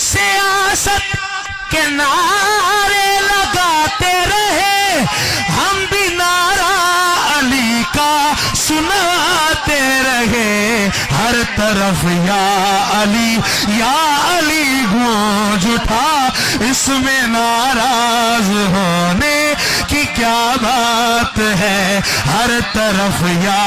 سیاست کے نعرے لگاتے رہے، ہم بھی نعرہ علی کا سناتے رہے، ہر طرف یا علی گونج اٹھا، اس میں ناراض ہونے کی کیا بات ہے، ہر طرف یا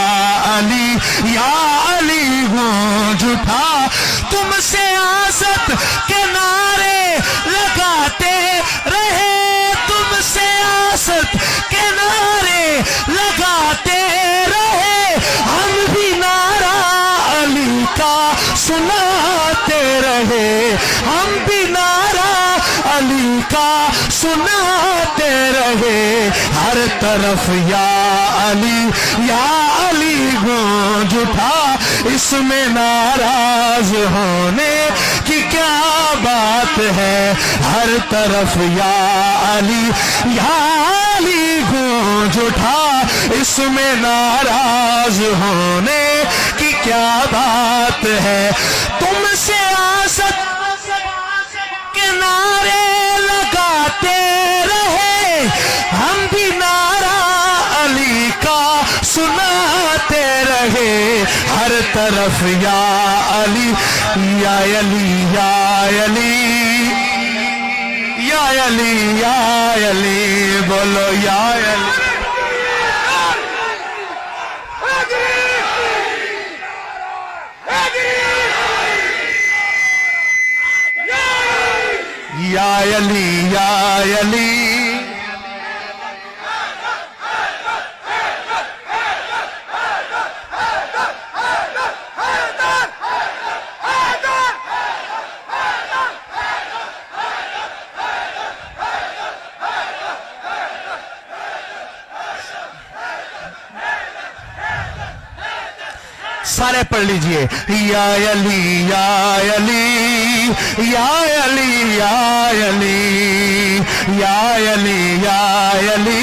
علی گونج اٹھا، تم سیاست کے نعرے لگاتے رہے، تم سیاست کے نعرے لگاتے رہے، ہم بھی نعرہ علی کا سناتے رہے، ہم بھی نعرہ علی کا سناتے رہے، ہر طرف یا علی گونج اٹھا، اس میں ناراض ہونے کی کیا بات ہے، ہر طرف یا علی گونج اٹھا، اس میں ناراض ہونے کی کیا بات ہے، تم سیاست کے نعرے لگاتے رہے، ہم بھی نعرہ علی کا سناتے رہے، ہر طرف یا علی بولو یا علی، یا علی سارے پڑھ لیجئے، یا علی یا علی یا علی یا علی یا علی یا علی